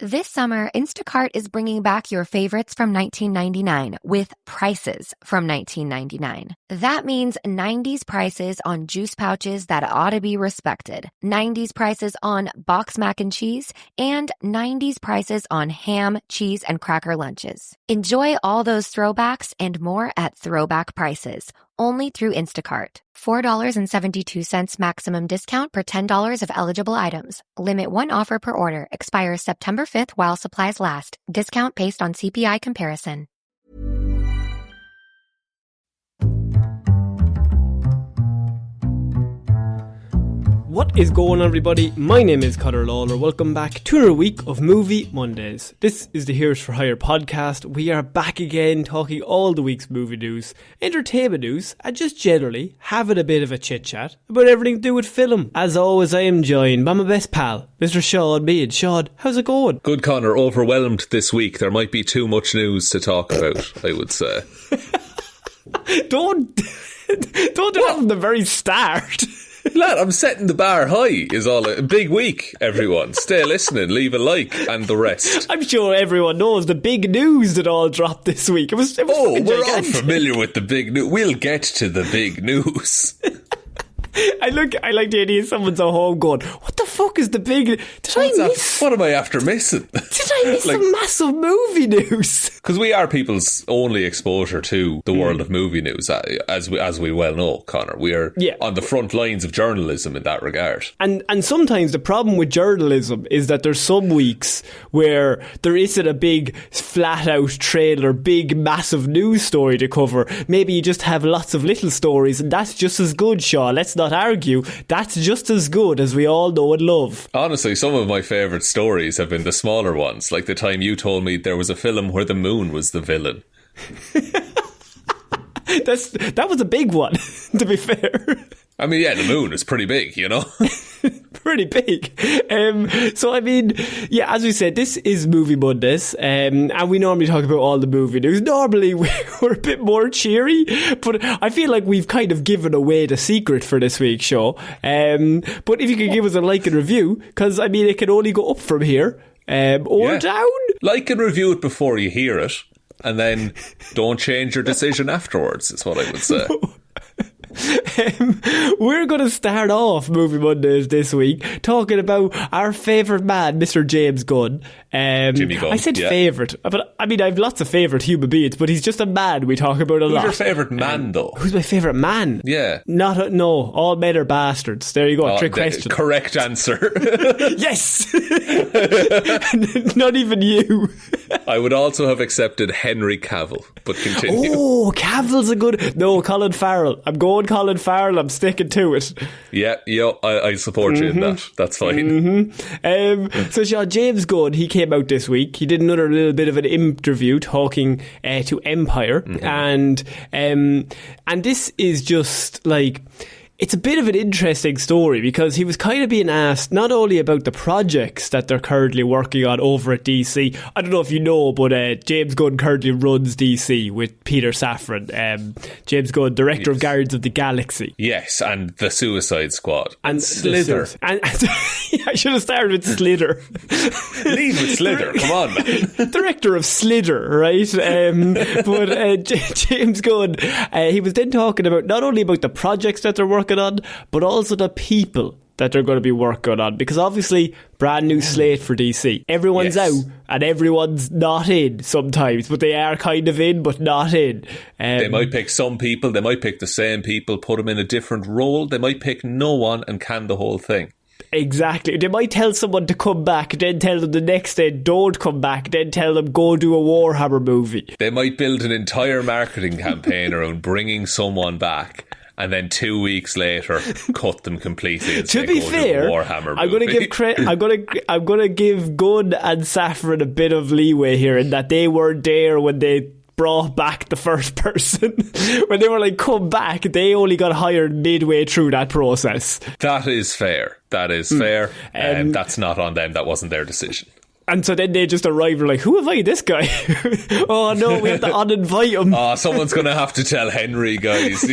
This summer, Instacart is bringing back your favorites from 1999 with prices from 1999. That means 90s prices on juice pouches that ought to be respected, 90s prices on box mac and cheese, and 90s prices on ham, cheese, and cracker lunches. Enjoy all those throwbacks and more at throwback prices, only through Instacart. $4.72 maximum discount per $10 of eligible items. Limit one offer per order. Expires September 5th while supplies last. Discount based on CPI comparison. What is going on, everybody? My name is Conor Lawler. Welcome back to another week of Movie Mondays. This is the Heroes for Hire podcast. We are back again talking all the week's movie news, entertainment news, and just generally having a bit of a chit-chat about everything to do with film. As always, I am joined by my best pal, Mr. Shaun Mead. Shaun, how's it going? Good, Conor. Overwhelmed this week. There might be too much news to talk about, I would say. Don't do that from the very start. Lad, I'm setting the bar high is all. A big week, everyone. Stay listening, leave a like, and the rest. I'm sure everyone knows the big news that all dropped this week. It was we're gigantic. all familiar with the big news. We'll get to the big news. I like the idea someone's at home going, what the fuck is the big... What am I after missing? Did I miss some massive movie news? Because we are people's only exposure to the world of movie news, as we well know, Conor. We are on the front lines of journalism in that regard. And sometimes the problem with journalism is that there's some weeks where there isn't a big flat-out trailer, big massive news story to cover. Maybe you just have lots of little stories, and that's just as good, Shaw. Let's not argue. That's just as good as we all know and love. Honestly, some of my favourite stories have been the smaller ones, like the time you told me there was a film where the moon was the villain. That was a big one, to be fair. I mean, yeah, the moon is pretty big, you know? Pretty big. So, I mean, yeah, as we said, this is Movie Mondays, and we normally talk about all the movie news. Normally, we're a bit more cheery, but I feel like we've kind of given away the secret for this week's show. But if you could give us a like and review, because, I mean, it can only go up from here, or down. Like and review it before you hear it, and then don't change your decision afterwards, is what I would say. We're going to start off Movie Mondays this week talking about our favourite man, Mr. James Gunn. Jimmy Gunn. I said favourite, but I mean, I have lots of favourite human beings, but he's just a man we talk about a lot. Who's your favourite man, though? Who's my favourite man? Yeah. No, all men are bastards. There you go, trick question. Correct answer. Yes! Not even you. I would also have accepted Henry Cavill, but continue. Oh, Cavill's a good... No, Colin Farrell. I'm going Colin Farrell. I'm sticking to it. Yeah, I support you in that. That's fine. So, Sean, James Gunn, he came out this week. He did another little bit of an interview talking to Empire, and this is just like... It's a bit of an interesting story because he was kind of being asked not only about the projects that they're currently working on over at DC. I don't know if you know, but James Gunn currently runs DC with Peter Safran. James Gunn, director of Guardians of the Galaxy. Yes, and the Suicide Squad. And Slither. And I should have started with Slither. Lead with Slither, come on, man. Director of Slither, right? But James Gunn, he was then talking about not only about the projects that they're working on, but also the people that they're going to be working on, because obviously brand new slate for DC. Everyone's out and everyone's not in sometimes, but they are kind of in but not in. They might pick some people, they might pick the same people, put them in a different role, they might pick no one and can the whole thing. Exactly. They might tell someone to come back, then tell them the next day don't come back, then tell them go do a Warhammer movie. They might build an entire marketing campaign around bringing someone back, and then 2 weeks later cut them completely and to be fair, I'm going to give Gunn and Safran a bit of leeway here in that they weren't there when they brought back the first person. When they were like, come back, they only got hired midway through that process. That is fair. Fair. That's not on them. That wasn't their decision. And so then they just arrived and were like, who invited this guy? Oh no, we have to uninvite him. Someone's going to have to tell Henry, guys.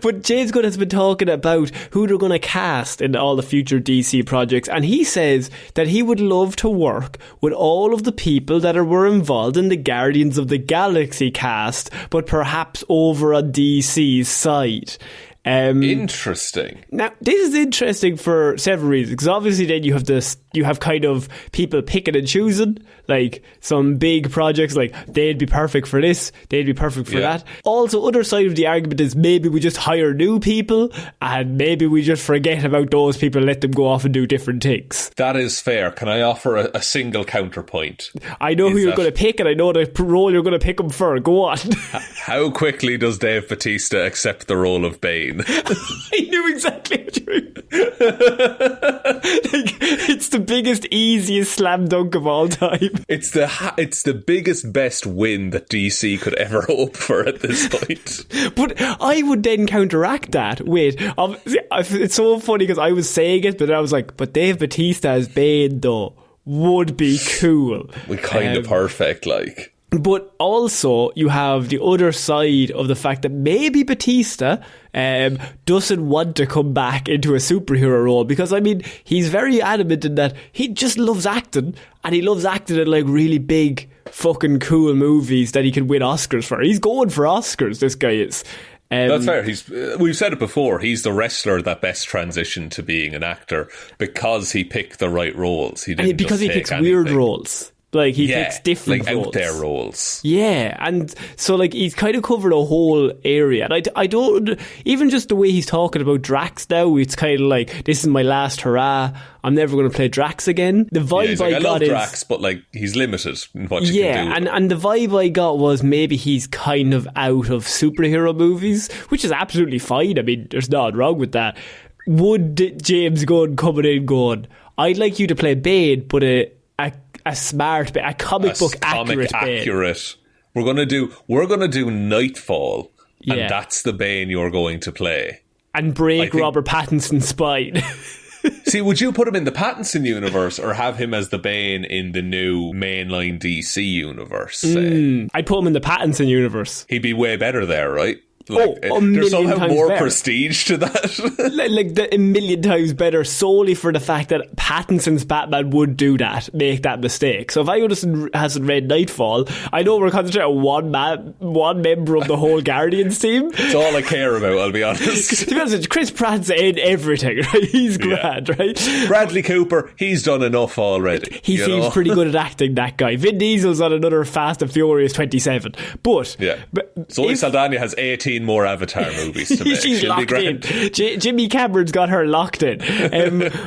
But James Gunn has been talking about who they're going to cast in all the future DC projects, and he says that he would love to work with all of the people that were involved in the Guardians of the Galaxy cast, but perhaps over on DC's side. Interesting. Now, this is interesting for several reasons, because obviously then you have kind of people picking and choosing, like some big projects, like they'd be perfect for this, they'd be perfect for that. Also, other side of the argument is maybe we just hire new people and maybe we just forget about those people and let them go off and do different things. That is fair. Can I offer a single counterpoint? I know who you're going to pick, and I know the role you're going to pick him for. Go on. How quickly does Dave Bautista accept the role of Bane? I knew exactly what you mean. It's the biggest, easiest slam dunk of all time. It's the biggest, best win that DC could ever hope for at this point. But I would then counteract that with, it's so funny because I was saying it, but I was like, but Dave Bautista as Bane though would be cool. We kind of perfect, like. But also, you have the other side of the fact that maybe Bautista doesn't want to come back into a superhero role, because, I mean, he's very adamant in that he just loves acting, and he loves acting in, like, really big, fucking cool movies that he can win Oscars for. He's going for Oscars, this guy is. That's fair. We've said it before, he's the wrestler that best transitioned to being an actor because he picked the right roles. Because he picks weird roles. Like, he picks different like roles. out there roles. Yeah, and so, like, he's kind of covered a whole area. And I don't... Even just the way he's talking about Drax now, it's kind of like, this is my last hurrah. I'm never going to play Drax again. The vibe I love Drax, but, like, he's limited in what you can do. And the vibe I got was maybe he's kind of out of superhero movies, which is absolutely fine. I mean, there's nothing wrong with that. Would James Gunn coming in going, I'd like you to play Bane, but a smart, a comic book accurate Bane. We're gonna do Nightfall, and that's the Bane you're going to play, and break Robert Pattinson's spine. See, would you put him in the Pattinson universe or have him as the Bane in the new mainline DC universe? I'd put him in the Pattinson universe. He'd be way better there, right? Like, there's somehow more prestige to that. like a million times better, solely for the fact that Pattinson's Batman would do that, make that mistake. So if anyone hasn't read Nightfall, I know we're concentrating on one member of the whole Guardians team. It's all I care about, I'll be honest. To be honest, Chris Pratt's in everything, right? He's grand, right? Bradley Cooper, he's done enough already. He seems pretty good at acting, that guy. Vin Diesel's on another Fast and Furious 27. But Zoe Saldana has 18 more Avatar movies to make. She's locked in. Jimmy Cameron's got her locked in.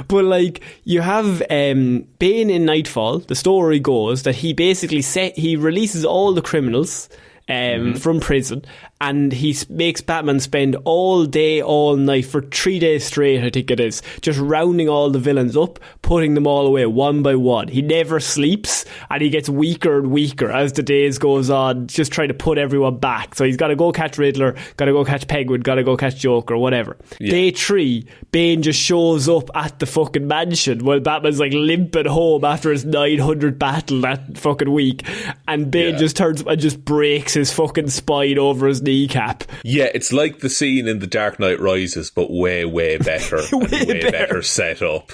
But like, you have Bane in Nightfall. The story goes that he basically he releases all the criminals from prison, and he makes Batman spend all day, all night, for 3 days straight, I think it is, just rounding all the villains up, putting them all away one by one. He never sleeps, and he gets weaker and weaker as the days goes on, just trying to put everyone back. So he's got to go catch Riddler, got to go catch Penguin, got to go catch Joker, whatever. Day 3, Bane just shows up at the fucking mansion while Batman's like limping home after his 900th battle that fucking week, and Bane just turns up and just breaks his fucking spine over his kneecap. Yeah, it's like the scene in The Dark Knight Rises, but way better. way better set up.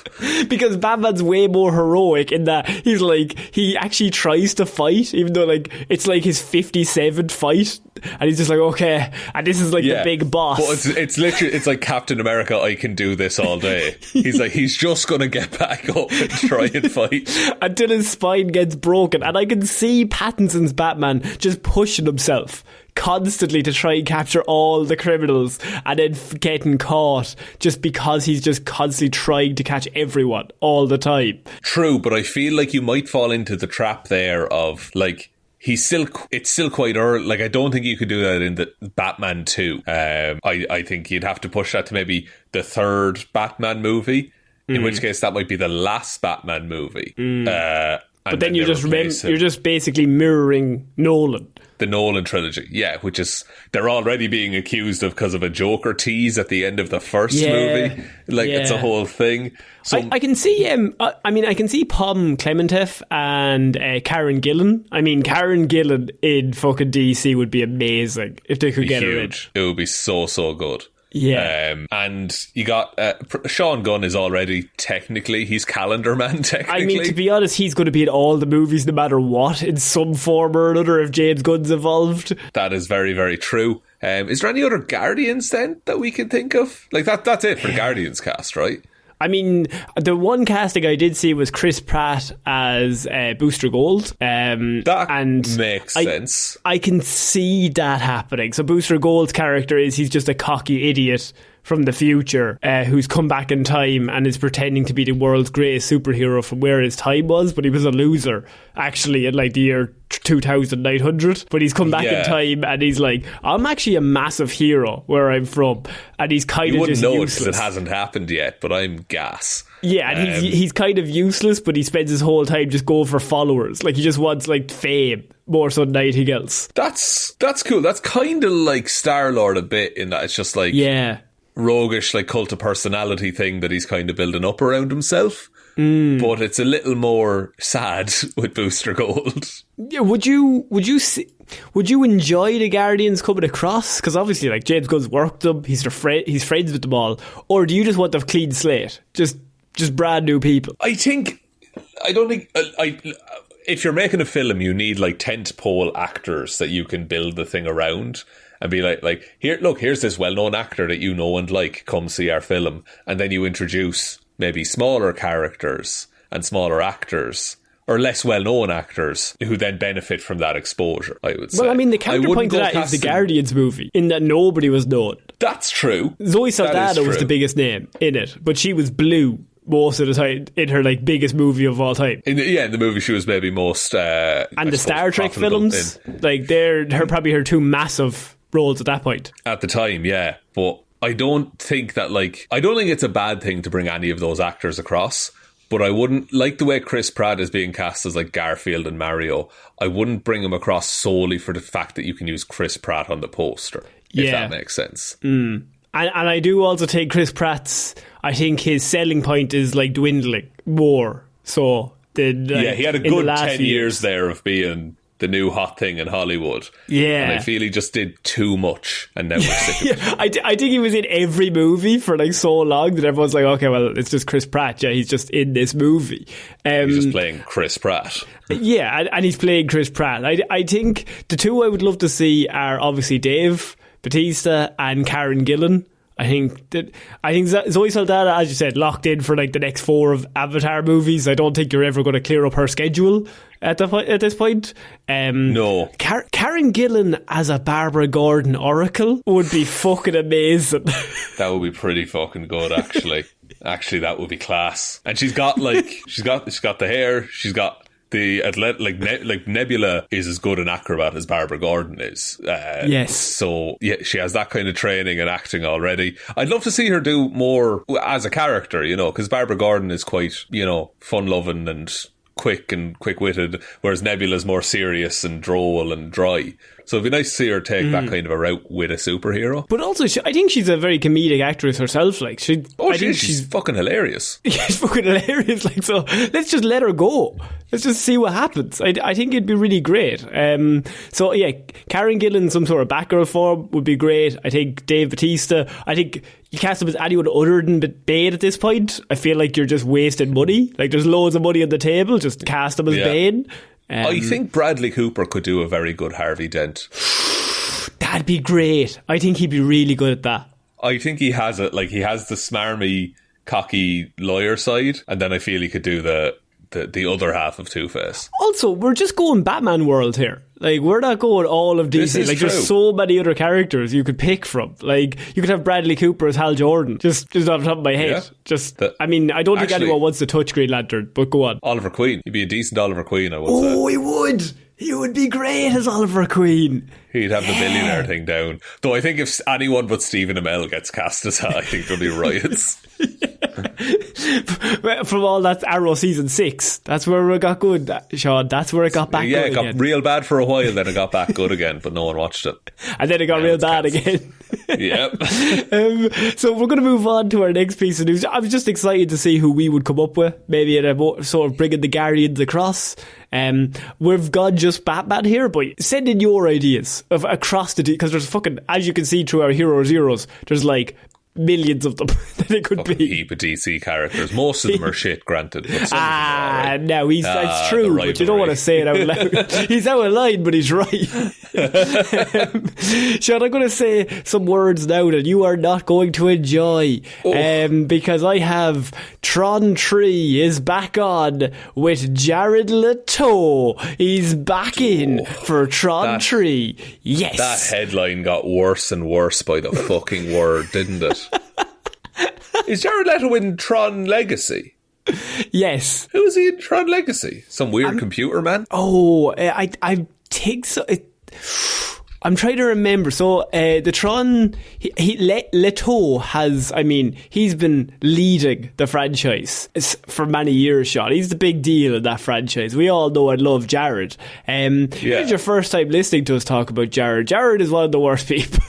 Because Batman's way more heroic in that he's like, he actually tries to fight, even though like it's like his 57th fight, and he's just like, okay, and this is like the big boss. But it's literally, it's like Captain America, I can do this all day. He's like, he's just gonna get back up and try and fight until his spine gets broken. And I can see Pattinson's Batman just pushing himself constantly to try and capture all the criminals, and then getting caught just because he's just constantly trying to catch everyone all the time. True, but I feel like you might fall into the trap there of like, it's still quite early. Like, I don't think you could do that in the Batman 2. I think you'd have to push that to maybe the third Batman movie, in which case that might be the last Batman movie. But then you're just basically mirroring Nolan. The Nolan trilogy, which is they're already being accused of because of a Joker tease at the end of the first movie. It's a whole thing. So I can see. I can see Pom Klementieff and Karen Gillan. I mean, Karen Gillan in fucking DC would be amazing if they could get her in. It would be so good. Yeah. And you got Sean Gunn is already he's calendar man technically. I mean, to be honest, he's going to be in all the movies no matter what, in some form or another, if James Gunn's involved. That is very, very true. Is there any other Guardians then that we can think of? Like that's it for the Guardians cast, right? I mean, the one casting I did see was Chris Pratt as Booster Gold. That makes sense. I can see that happening. So Booster Gold's character he's just a cocky idiot from the future who's come back in time and is pretending to be the world's greatest superhero from where his time was, but he was a loser actually in like the year 2900. But he's come back in time and he's like, I'm actually a massive hero where I'm from, and he's kind of just useless. You wouldn't know it because it hasn't happened yet, but I'm gas. Yeah, and he's kind of useless, but he spends his whole time just going for followers. Like, he just wants like fame more so than anything else. That's cool. That's kind of like Star-Lord a bit in that it's just like roguish, like cult of personality thing that he's kind of building up around himself. But it's a little more sad with Booster Gold. Yeah, would you enjoy the Guardians coming across? Because obviously, like, James Gunn's worked them, he's friends with them all. Or do you just want a clean slate, just brand new people? I don't think if you're making a film, you need like tentpole actors that you can build the thing around. And be like, here's this well-known actor that you know and like, come see our film. And then you introduce maybe smaller characters and smaller actors, or less well-known actors, who then benefit from that exposure, I would say. Well, I mean, the counterpoint to that is the Guardians movie, in that nobody was known. That's true. Zoe Saldana was the biggest name in it, but she was blue most of the time in her like biggest movie of all time. In the movie she was maybe most and the Star Trek films, like they're probably her two massive roles at that point. At the time, yeah. But I don't think it's a bad thing to bring any of those actors across. But I wouldn't, like the way Chris Pratt is being cast as like Garfield and Mario, I wouldn't bring him across solely for the fact that you can use Chris Pratt on the poster, if that makes sense. And I do also think Chris Pratt's, I think his selling point is like dwindling more. So, he had a good 10 years there of being the new hot thing in Hollywood. Yeah. And I feel he just did too much and now we're sick of it. I think he was in every movie for like so long that everyone's like, okay, well, it's just Chris Pratt. Yeah, he's just in this movie. He's just playing Chris Pratt. Yeah, and he's playing Chris Pratt. I think the two I would love to see are obviously Dave Bautista and Karen Gillan. I think Zoe Saldana, as you said, locked in for like the next 4 of Avatar movies. I don't think you're ever going to clear up her schedule at this point. No. Karen Gillan as a Barbara Gordon Oracle would be fucking amazing. That would be pretty fucking good, actually. Actually, that would be class. And she's got the hair. She's got the athletic, Nebula is as good an acrobat as Barbara Gordon is. Yes. So yeah, she has that kind of training and acting already. I'd love to see her do more as a character, because Barbara Gordon is quite, fun-loving and quick-witted, whereas Nebula's more serious and droll and dry. So it'd be nice to see her take that kind of a route with a superhero. But also, I think she's a very comedic actress herself. Like, she's fucking hilarious. She's fucking hilarious. Like, so let's just let her go. Let's just see what happens. I think it'd be really great. So yeah, Karen Gillan, some sort of Batgirl form would be great. I think Dave Bautista. I think you cast him as anyone other than Bane at this point. I feel like you're just wasting money. Like, there's loads of money on the table. Just cast him as Bane. I think Bradley Cooper could do a very good Harvey Dent. That'd be great. I think he'd be really good at that. I think he has it. Like, he has the smarmy, cocky lawyer side, and then I feel he could do the other half of Two-Face. Also, we're just going Batman world here. Like, we're not going all of DC. Like, there's so many other characters you could pick from. Like, you could have Bradley Cooper as Hal Jordan. Just off the top of my head. Yeah. I don't think anyone wants to touch Green Lantern, but go on. Oliver Queen. He'd be a decent Oliver Queen, I would say. Oh, he would. He would be great as Oliver Queen. He'd have the billionaire thing down. Though I think if anyone but Stephen Amell gets cast as that, I think there'll be riots. From all that Arrow season 6, that's where it got good, Sean. That's where it got back good it got again. real bad for a while, then it got back good again, but no one watched it. And then it got real bad again. Yep. So we're going to move on to our next piece of news. I was just excited to see who we would come up with, maybe sort of bringing the Guardians across. We've got just Batman here, but send in your ideas of across the because there's fucking, as you can see through our Hero Zeros, there's like millions of them that it could Fucking be. Heap of DC characters. Most of them are shit, granted. But some of them are right. No, it's true, but you don't want to say it out loud. He's out of line, but he's right. Sean, I'm going to say some words now that you are not going to enjoy, because I have Tron 3 is back on with Jared Leto. He's back in for Tron 3. Yes. That headline got worse and worse by the fucking word, didn't it? Is Jared Leto in Tron Legacy? Yes. Who is he in Tron Legacy? Some weird computer man? Oh, I think so. I'm trying to remember. So the Tron, Leto has, I mean, he's been leading the franchise for many years, Sean. He's the big deal in that franchise. We all know and love Jared. It's your first time listening to us talk about Jared. Jared is one of the worst people.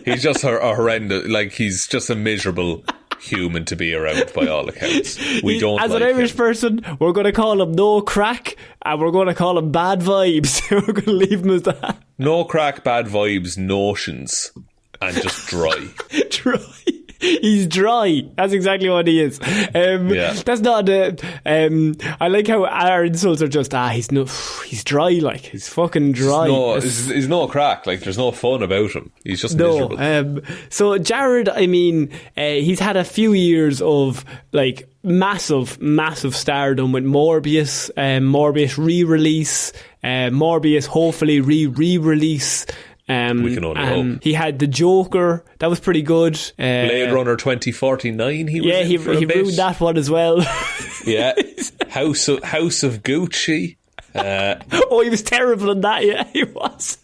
He's just a horrendous, like he's just a miserable human to be around by all accounts. We don't as like an Irish him. person, we're going to call him No Crack, and we're going to call him Bad Vibes. We're going to leave him as that. No crack, bad vibes, notions, and just dry. Dry. He's dry. That's exactly what he is. That's not. I like how our insults are just. He's dry. Like he's fucking dry. He's no crack. Like there's no fun about him. He's just miserable. So Jared, I mean, he's had a few years of like massive stardom with Morbius, Morbius re-release, Morbius hopefully re-release. We can only hope. He had the Joker, that was pretty good. Blade Runner 2049. He ruined that one as well. Yeah, House of Gucci. He was terrible in that. Yeah, he was.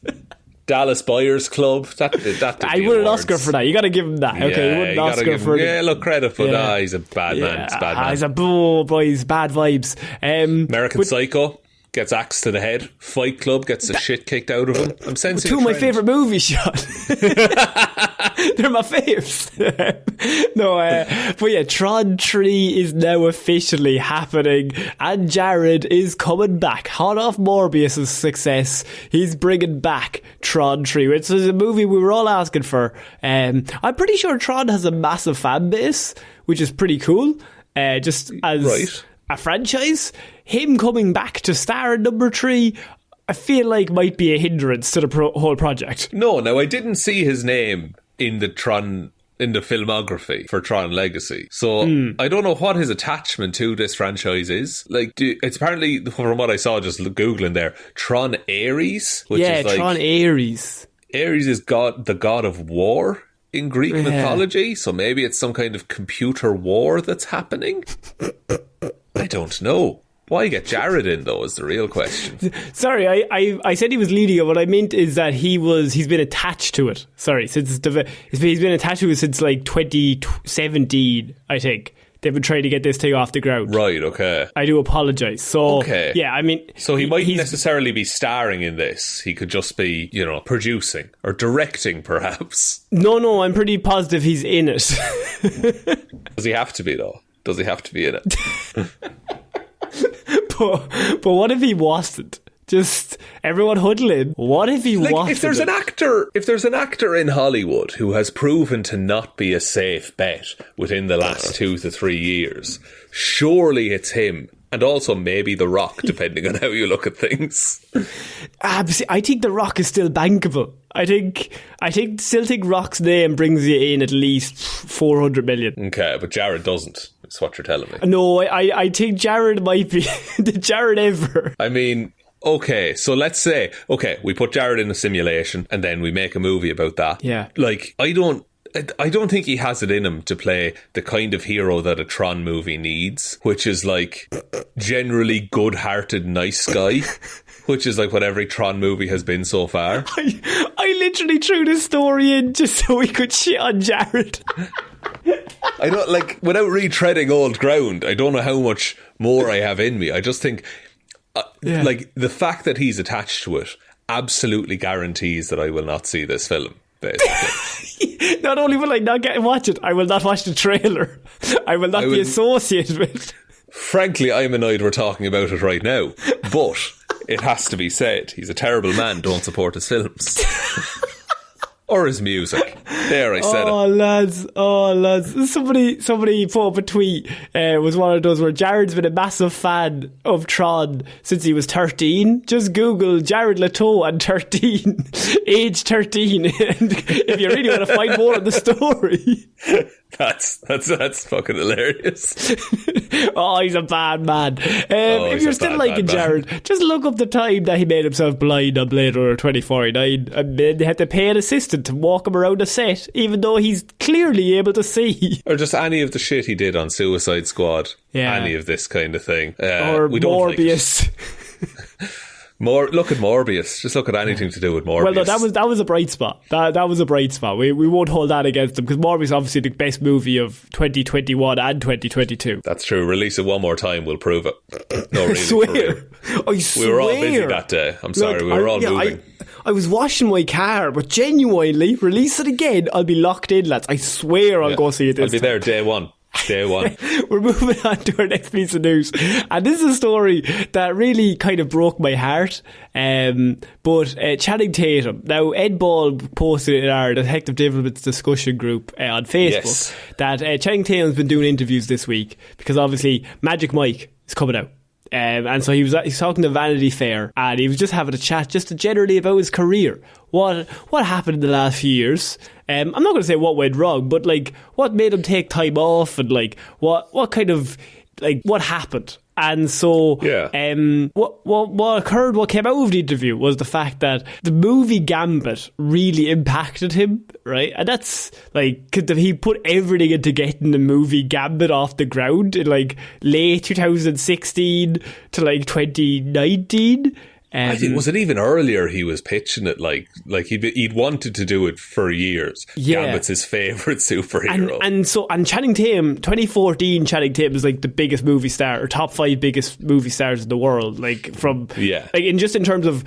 Dallas Buyers Club. That I won an Oscar for that. You got to give him that. Okay, he won an Oscar for it. Yeah, look, credit for that. He's a bad man. He's a bad man. He's a boys, bad vibes. American Psycho. Gets axed to the head. Fight Club gets the shit kicked out of him. I'm sensing two of my favourite movies, Sean. They're my faves. But yeah, Tron 3 is now officially happening, and Jared is coming back. Hot off Morbius' success, he's bringing back Tron 3, which is a movie we were all asking for. I'm pretty sure Tron has a massive fan base, which is pretty cool. Just as a franchise, him coming back to star in number 3, I feel like might be a hindrance to the whole project. No, I didn't see his name in the filmography for Tron Legacy, so I don't know what his attachment to this franchise is. Like, it's apparently, from what I saw just googling there, Tron Ares, which is like Tron Ares. Ares is the god of war in Greek mythology, so maybe it's some kind of computer war that's happening. I don't know. Why get Jared in, though, is the real question. Sorry, I said he was leading it. What I meant is that he's been attached to it. Sorry, he's been attached to it since like 2017, I think. They've been trying to get this thing off the ground. Right, okay. I do apologise. So, yeah, I mean... So he mightn't necessarily be starring in this. He could just be, producing or directing, perhaps. No, I'm pretty positive he's in it. Does he have to be, though? Does he have to be in it? But what if he wasn't? Just everyone huddle in. What if he wasn't? If there's an actor in Hollywood who has proven to not be a safe bet within the last 2 to 3 years, surely it's him. And also maybe The Rock, depending on how you look at things. I think The Rock is still bankable. I still think Rock's name brings you in at least 400 million. Okay, but Jared doesn't. That's what you're telling me. No, I think Jared might be the Jared ever. I mean, okay, so let's say, we put Jared in a simulation and then we make a movie about that. Yeah. Like, I don't think he has it in him to play the kind of hero that a Tron movie needs, which is like generally good-hearted, nice guy, which is like what every Tron movie has been so far. I literally threw this story in just so we could shit on Jared. I don't like, without retreading old ground, I don't know how much more I have in me. I just think, like, the fact that he's attached to it absolutely guarantees that I will not see this film, basically. Not only will I not get to watch it, I will not watch the trailer. I will not be associated with it. Frankly, I'm annoyed we're talking about it right now, but it has to be said, he's a terrible man, don't support his films. Or his music. There, I said it. Oh, lads. Somebody put up a tweet. Was one of those where Jared's been a massive fan of Tron since he was 13. Just Google Jared Leto and 13. Age 13. And if you really want to find more of the story. That's fucking hilarious. Oh, he's a bad man. If you're still liking Jared, just look up the time that he made himself blind on Blade Runner 2049, and then they had to pay an assistant to walk him around the set, even though he's clearly able to see. Or just any of the shit he did on Suicide Squad. Yeah. Any of this kind of thing. Or we don't Morbius. Look at Morbius. Just look at anything to do with Morbius. Well, no, that was a bright spot. That was a bright spot. We won't hold that against him, because Morbius is obviously the best movie of 2021 and 2022. That's true. Release it one more time, we'll prove it. No, really. I swear. We were all busy that day. I'm sorry, we were all moving. I was washing my car, but genuinely, release it again, I'll be locked in, lads. I swear I'll go see it this I'll be there day one. We're moving on to our next piece of news, and this is a story that really kind of broke my heart. But Channing Tatum. Now, Ed Ball posted in our Detective Divilment's discussion group on Facebook that Channing Tatum's been doing interviews this week because obviously Magic Mike is coming out. And so he's talking to Vanity Fair, and he was just having a chat just generally about his career. What happened in the last few years. I'm not going to say what went wrong, but like what made him take time off, and like what kind of, like, what happened. And so what occurred, what came out of the interview was the fact that the movie Gambit really impacted him, right? And that's like, because he put everything into getting the movie Gambit off the ground in like late 2016 to like 2019. I think, was it even earlier he was pitching it, like he'd wanted to do it for years. Yeah. Gambit's his favourite superhero. And Channing Tatum, 2014 Channing Tatum was like the biggest movie star, or top 5 biggest movie stars in the world, like from like in terms of,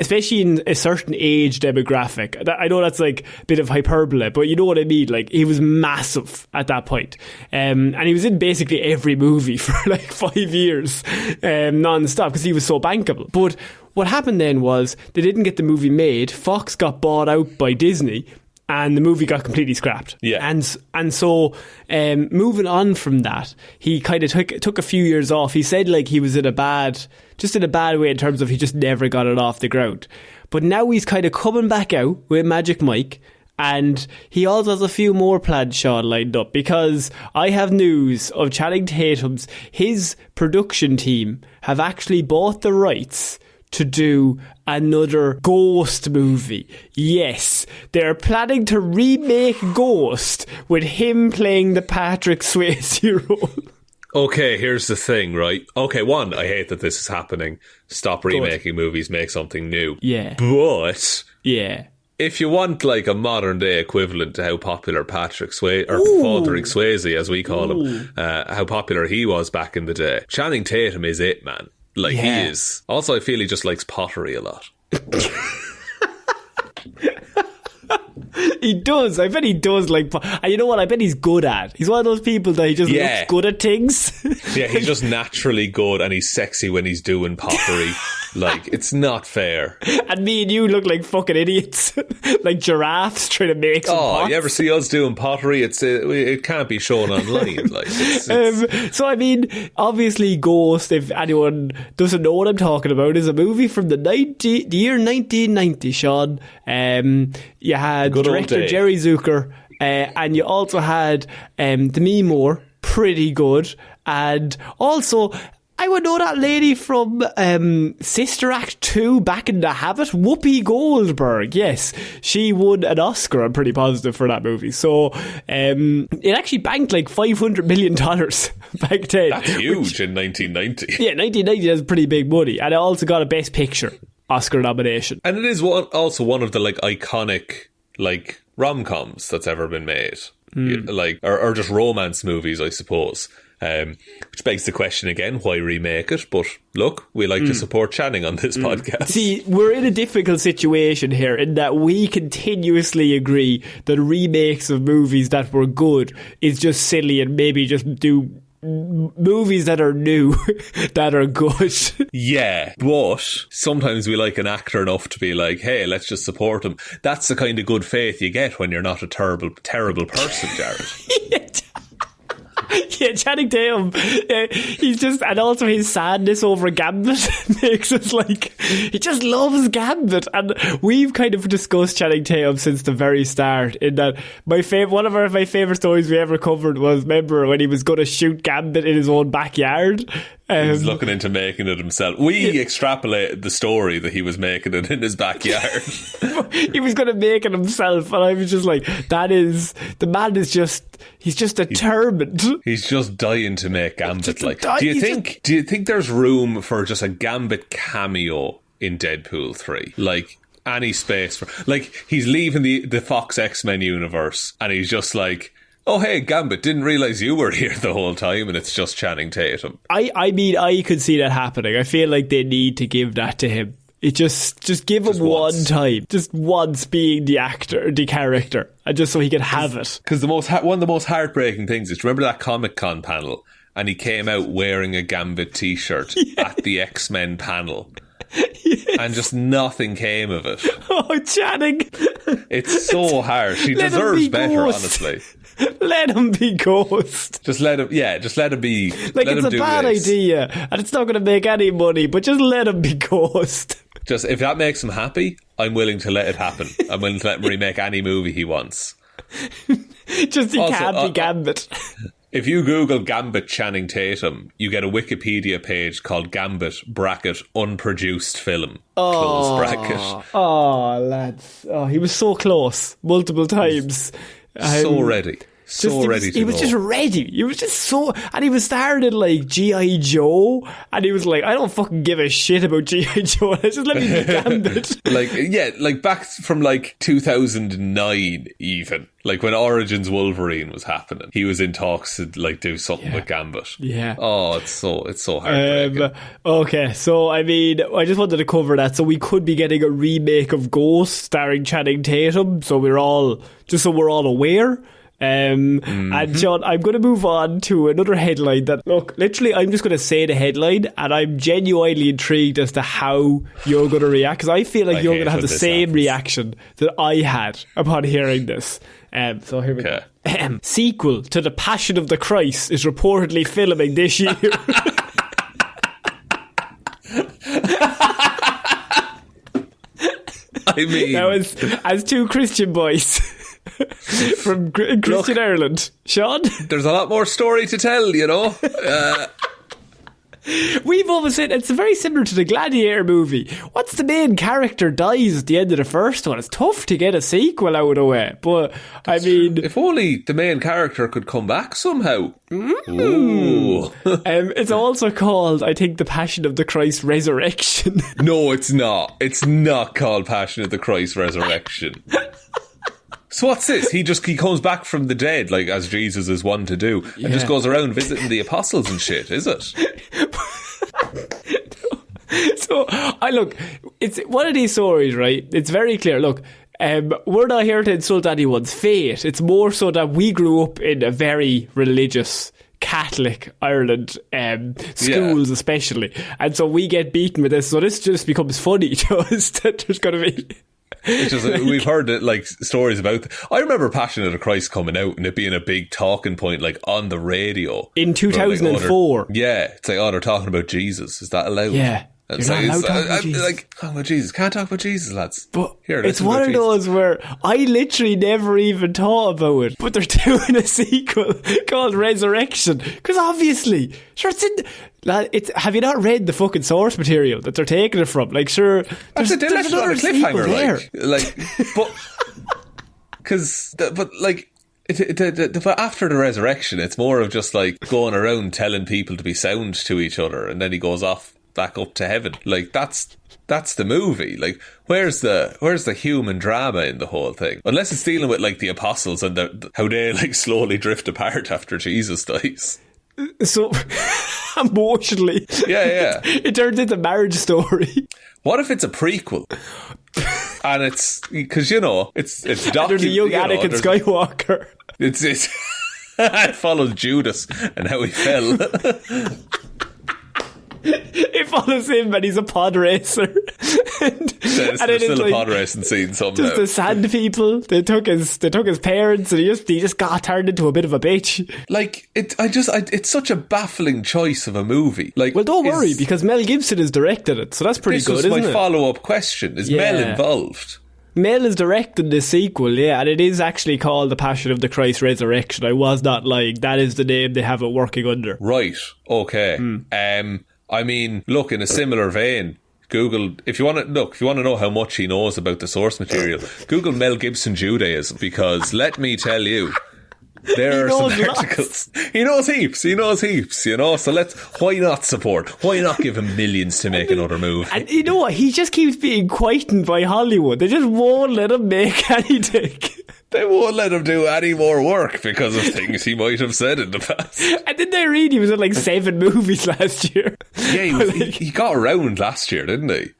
especially in a certain age demographic. I know that's like a bit of hyperbole, but you know what I mean. Like, he was massive at that point. And he was in basically every movie for like 5 years non-stop because he was so bankable. But what happened then was they didn't get the movie made. Fox got bought out by Disney, and the movie got completely scrapped. Yeah. And so moving on from that, he kind of took a few years off. He said like he was in a bad way in terms of he just never got it off the ground. But now he's kind of coming back out with Magic Mike, and he also has a few more plans, Sean, lined up, because I have news of Channing Tatum's, his production team have actually bought the rights to do another Ghost movie. Yes, they're planning to remake Ghost with him playing the Patrick Swayze role. Okay, here's the thing, right? Okay, one, I hate that this is happening. Stop remaking movies, make something new. Yeah. But yeah, if you want like a modern day equivalent to how popular Patrick Swayze, or Faltering Swayze as we call him, how popular he was back in the day, Channing Tatum is it, man. Like, he is. Also, I feel he just likes pottery a lot. He does. I bet he does like. And you know what? I bet he's good at. He's one of those people that he just looks good at things. Yeah, he's just naturally good, and he's sexy when he's doing pottery. Like, it's not fair. And me and you look like fucking idiots, like giraffes trying to make some pots. You ever see us doing pottery? It can't be shown online. Like, so I mean, obviously, Ghost, if anyone doesn't know what I'm talking about, is a movie from the year 1990. Sean, you had director Jerry Zucker, and you also had Demi Moore, pretty good, and also, I would know that lady from Sister Act 2, Back in the Habit, Whoopi Goldberg. Yes, she won an Oscar. I'm pretty positive for that movie. So it actually banked like $500 million back then. That's huge in 1990. Yeah, 1990 has pretty big money. And it also got a Best Picture Oscar nomination. And it is also one of the like iconic like rom-coms that's ever been made. like, or just romance movies, I suppose. Which begs the question again, why remake it? But look, we like to support Channing on this podcast. See, we're in a difficult situation here in that we continuously agree that remakes of movies that were good is just silly, and maybe just do movies that are new that are good. Yeah, but sometimes we like an actor enough to be like, hey, let's just support him. That's the kind of good faith you get when you're not a terrible person, Jared. Yeah, Channing Tatum, he's just, and also his sadness over Gambit makes us like, he just loves Gambit. And we've kind of discussed Channing Tatum since the very start, in that one of my favourite stories we ever covered was, remember when he was going to shoot Gambit in his own backyard? He's looking into making it himself. We extrapolated the story that he was making it in his backyard. He was going to make it himself, and I was just like, the man is just, he's just determined. He's just dying to make Gambit. Do you think there's room for just a Gambit cameo in Deadpool 3? Like, any space for, like, he's leaving the Fox X-Men universe, and he's just like, oh, hey, Gambit, didn't realise you were here the whole time, and it's just Channing Tatum. I mean, I could see that happening. I feel like they need to give that to him. It just give him once. One time. Just once being the character, and just so he can have it. Because one of the most heartbreaking things is, remember that Comic-Con panel, and he came out wearing a Gambit t-shirt at the X-Men panel. Yes. And just nothing came of it. Oh, Channing. It's so harsh. He deserves better, honestly. Let him be Ghost. Just let him be. Like, it's a bad idea, and it's not going to make any money, but just let him be Ghost. Just, if that makes him happy, I'm willing to let it happen. I'm willing to let him remake any movie he wants. Just he can't be Gambit. If you Google Gambit Channing Tatum, you get a Wikipedia page called Gambit unproduced film. Close bracket. Oh, lads. Oh, he was so close multiple times. So ready. So ready to go. He was just ready. He was just so... And he was starting like G.I. Joe, and he was like, I don't fucking give a shit about G.I. Joe. Just let me be Gambit. like back from like 2009 even. Like when Origins Wolverine was happening. He was in talks to like do something with Gambit. Yeah. Oh, it's so heartbreaking. Okay, so I mean, I just wanted to cover that. So we could be getting a remake of Ghost starring Channing Tatum. So we're all aware. And Sean, I'm going to move on to another headline that, look, literally I'm just going to say the headline, and I'm genuinely intrigued as to how you're going to react, because I feel like you're going to have the same reaction that I had upon hearing this. So here we go. Sequel to The Passion of the Christ is reportedly filming this year. I mean, now as two Christian boys from Christian Ireland, Sean, there's a lot more story to tell, you know. We've always said it's very similar to the Gladiator movie. Once the main character dies at the end of the first one, it's tough to get a sequel out of the way. But I mean, if only the main character could come back somehow. Ooh. It's also called, I think, The Passion of the Christ Resurrection. No, it's not. It's not called Passion of the Christ Resurrection. So what's this? He comes back from the dead, like as Jesus is one to do, and just goes around visiting the apostles and shit, is it? So, it's one of these stories, right? It's very clear. Look, we're not here to insult anyone's faith. It's more so that we grew up in a very religious Catholic Ireland, schools especially, and so we get beaten with this. So this just becomes funny to us that there's going to be... It's just, we've heard like stories about. I remember Passion of the Christ coming out and it being a big talking point, like on the radio in 2004. It's like, they're talking about Jesus. Is that allowed? Yeah, you're not allowed to talk about Jesus. Like, talking about Jesus. Can't talk about Jesus, lads. But it's one of those where I literally never even thought about it. But they're doing a sequel called Resurrection because obviously, sure, have you not read the fucking source material that they're taking it from? Like, sure, there's another cliffhanger there. But after the resurrection, it's more of just like going around telling people to be sound to each other, and then he goes off back up to heaven. Like, that's the movie. Like, where's the human drama in the whole thing? Unless it's dealing with, like, the apostles and how they, like, slowly drift apart after Jesus dies. So, emotionally. Yeah. It turns into Marriage Story. What if it's a prequel? And it's, because, you know, it's there's a young Anakin Skywalker. It follows Judas and how he fell. It follows him and he's a pod racer. There's still a pod racing scene somehow. Just the sand people. They took his parents and he just got turned into a bit of a bitch. Like, it's such a baffling choice of a movie. Like, well, don't worry, because Mel Gibson has directed it, so that's pretty good, isn't it? This was my follow-up question. Is Mel involved? Mel is directing the sequel, yeah, and it is actually called The Passion of the Christ Resurrection. I was not lying. That is the name they have it working under. Right, okay. I mean, look, in a similar vein, Google, if you want to know how much he knows about the source material, Google Mel Gibson Judaism, because let me tell you, there are some articles. He knows heaps, you know, so why not support? Why not give him millions to make another movie? And you know what? He just keeps being quietened by Hollywood. They just won't let him make anything. They won't let him do any more work because of things he might have said in the past. And didn't I read he was in like 7 movies last year? Yeah, he got around last year, didn't he?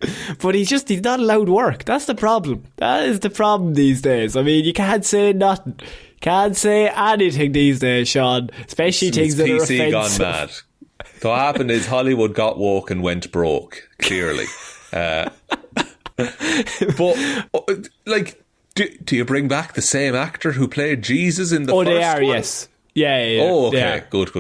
But he's not allowed work. That's the problem. That is the problem these days. I mean, you can't say nothing. Can't say anything these days, Sean. Especially things that are offensive. PC gone mad. So what happened is Hollywood got woke and went broke, clearly. But, like... Do you bring back the same actor who played Jesus in the first one? Oh, they are, yes. Yeah. Oh, okay. Good.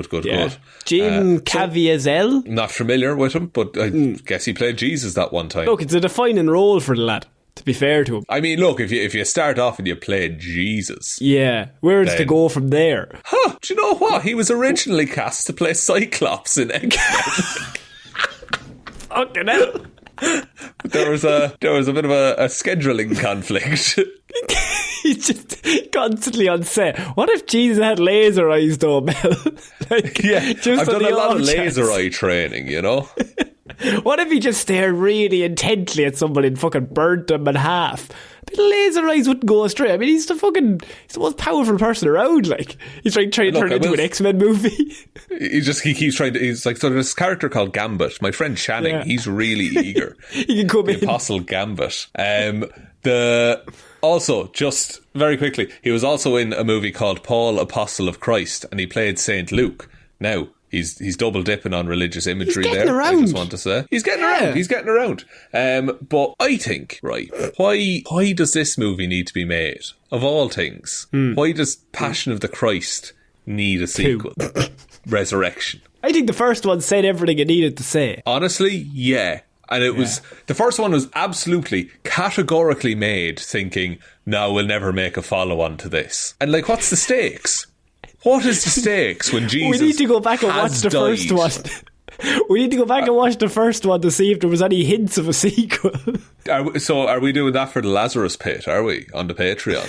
Jim Caviezel? Not familiar with him, but I guess he played Jesus that one time. Look, it's a defining role for the lad, to be fair to him. I mean, look, if you start off and you played Jesus... Yeah, where's to go from there? Huh, do you know what? He was originally cast to play Cyclops in X-Men. Fucking hell. There was a bit of a scheduling conflict. He's just constantly on set. What if Jesus had laser eyes though, Mel? I've done a lot of laser eye training, you know. What if he just stared really intently at someone and fucking burnt them in half? But laser eyes wouldn't go astray. I mean, he's the most powerful person around. Like, he's trying to turn into an X-Men movie. He keeps trying to. He's like, so there's this character called Gambit. My friend Channing, he's really eager. He can come in. The Apostle Gambit. Also, just very quickly, he was also in a movie called Paul, Apostle of Christ, and he played Saint Luke. Now, he's double dipping on religious imagery there. Around. I just want to say he's getting around. But I think, right, why does this movie need to be made? Of all things, why does Passion of the Christ need a sequel? Resurrection. I think the first one said everything it needed to say. Honestly, yeah. And it was, the first one was absolutely categorically made thinking, no, we'll never make a follow-on to this. And like, what's the stakes? What is the stakes when Jesus We need to go back and watch the first one. We need to go back and watch the first one to see if there was any hints of a sequel. Are we doing that for the Lazarus Pit, are we, on the Patreon?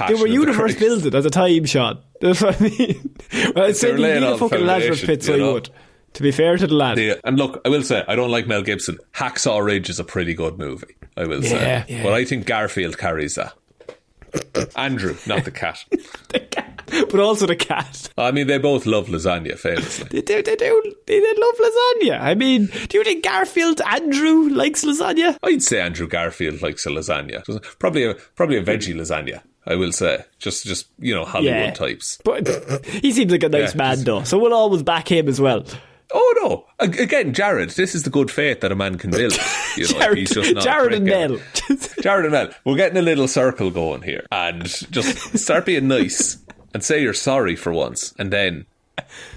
They were universe building at the time, Sean. That's what I mean. Well, I'd say you need a fucking Lazarus Pit, so you would. To be fair to the lad. Yeah, and look, I will say, I don't like Mel Gibson. Hacksaw Ridge is a pretty good movie, I will say. Yeah. But I think Garfield carries that. Andrew, not the cat. The cat. But also the cat. I mean, they both love lasagna, famously. They love lasagna. I mean, do you think Andrew likes lasagna? I'd say Andrew Garfield likes a lasagna. Probably a veggie lasagna, I will say. Just Hollywood types. But he seems like a nice man, though. So we'll always back him as well. Oh no! Again, Jared, this is the good faith that a man can build. You know, Jared, he's just not Jared and Mel. Jared and Mel. We're getting a little circle going here, and just start being nice and say you're sorry for once, and then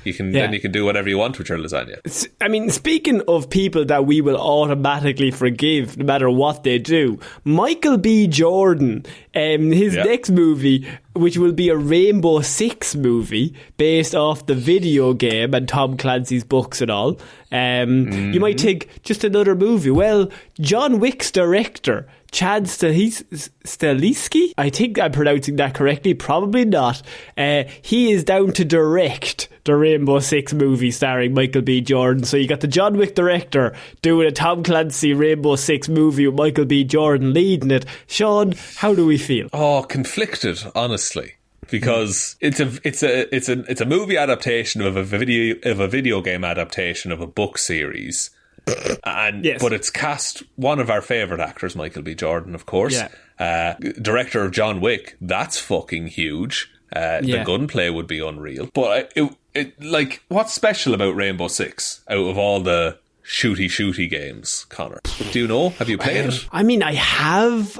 you can do whatever you want with your lasagna. I mean, speaking of people that we will automatically forgive no matter what they do, Michael B. Jordan, his next movie, which will be a Rainbow Six movie based off the video game and Tom Clancy's books and all. You might think, just another movie. Well, John Wick's director, Chad Stahelski, I think I'm pronouncing that correctly, probably not. He is down to direct the Rainbow Six movie starring Michael B. Jordan. So you got the John Wick director doing a Tom Clancy Rainbow Six movie with Michael B. Jordan leading it. Sean, how do we feel? Oh, conflicted, honestly. Because it's a movie adaptation of a video game adaptation of a book series. And yes. But it's cast one of our favourite actors, Michael B. Jordan, of course. Yeah. Director of John Wick, that's fucking huge. The gunplay would be unreal. But like, what's special about Rainbow Six out of all the shooty games, Connor? Do you know? Have you played it? I mean, I have.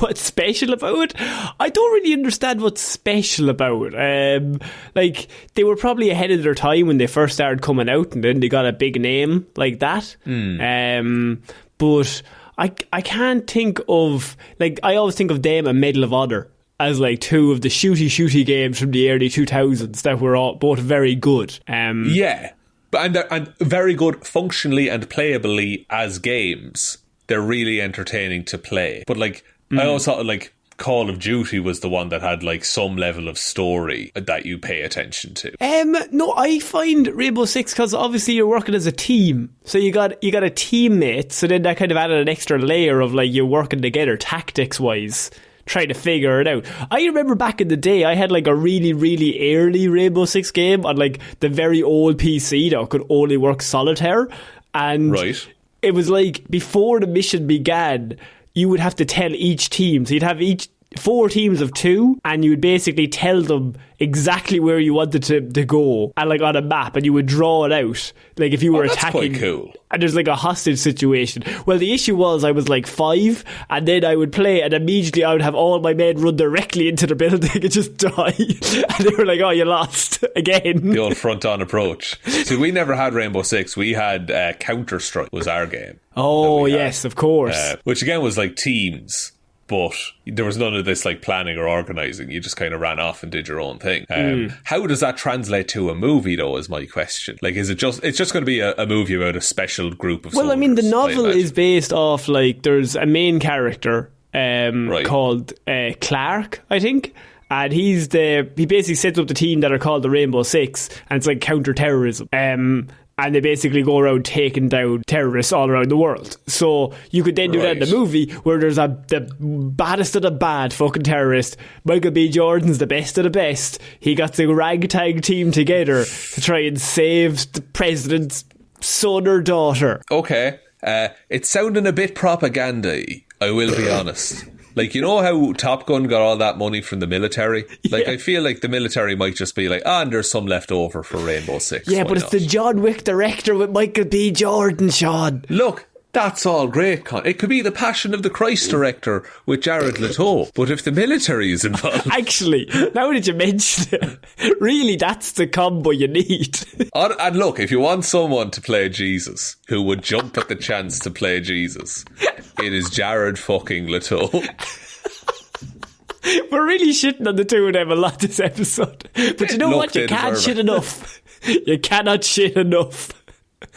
What's special about it? I don't really understand what's special about it. Like, they were probably ahead of their time when they first started coming out, and then they got a big name like that. But I can't think of, like, I always think of them and Medal of Honor as like two of the shooty games from the early 2000s that were all both very good. Yeah. And very good functionally and playably as games. They're really entertaining to play. But like, I always thought like Call of Duty was the one that had like some level of story that you pay attention to. No, I find Rainbow Six, because obviously you're working as a team, so you got a teammate. So then that kind of added an extra layer of like you're working together tactics wise, trying to figure it out. I remember back in the day, I had like a really, really early Rainbow Six game on like the very old PC that could only work solitaire. And it was like, before the mission began, you would have to tell each team. So you'd have 4 teams of 2, and you would basically tell them exactly where you wanted to go, and like on a map, and you would draw it out, like if you were attacking. That's quite cool. And there's like a hostage situation. Well, the issue was I was like 5, and then I would play, and immediately I would have all my men run directly into the building and just die. And they were like, "Oh, you lost again." The old front-on approach. So we never had Rainbow Six. We had Counter-Strike was our game. Oh yes, of course. Which again was like teams. But there was none of this like planning or organising. You just kind of ran off and did your own thing. How does that translate to a movie, though, is my question. Like, is it just... It's just going to be a movie about a special group of soldiers? Well, I mean, the novel is based off, like, there's a main character called Clarke, I think. And he basically sets up the team that are called the Rainbow Six, and it's like counter-terrorism. And they basically go around taking down terrorists all around the world. So you could then do that in the movie, where there's the baddest of the bad fucking terrorist. Michael B. Jordan's the best of the best. He got the ragtag team together to try and save the president's son or daughter. Okay. It's sounding a bit propaganda-y, I will be honest. Like, you know how Top Gun got all that money from the military? Like, I feel like the military might just be like, and there's some left over for Rainbow Six. Yeah, but it's the John Wick director with Michael B. Jordan, Sean. Look, that's all great. It could be the Passion of the Christ director with Jared Leto. But if the military is involved... Actually, now that you mention it, really, that's the combo you need. And look, if you want someone to play Jesus, who would jump at the chance to play Jesus, it is Jared fucking Leto. We're really shitting on the two of them a lot this episode. But you know what? You can't shit enough. You cannot shit enough.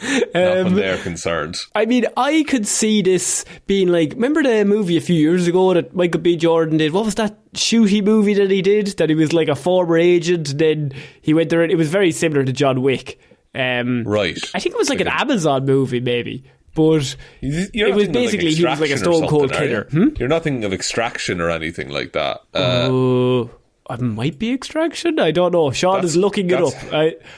Not when they're concerned. I mean, I could see this being like, remember the movie a few years ago that Michael B. Jordan did? What was that shooty movie that he did? That he was like a former agent, then he went there. It was very similar to John Wick. Right. I think it was like an Amazon movie, maybe. But it was basically, he was like a stone cold killer. You're not thinking of Extraction or anything like that. It might be Extraction. I don't know. Sean is looking it up.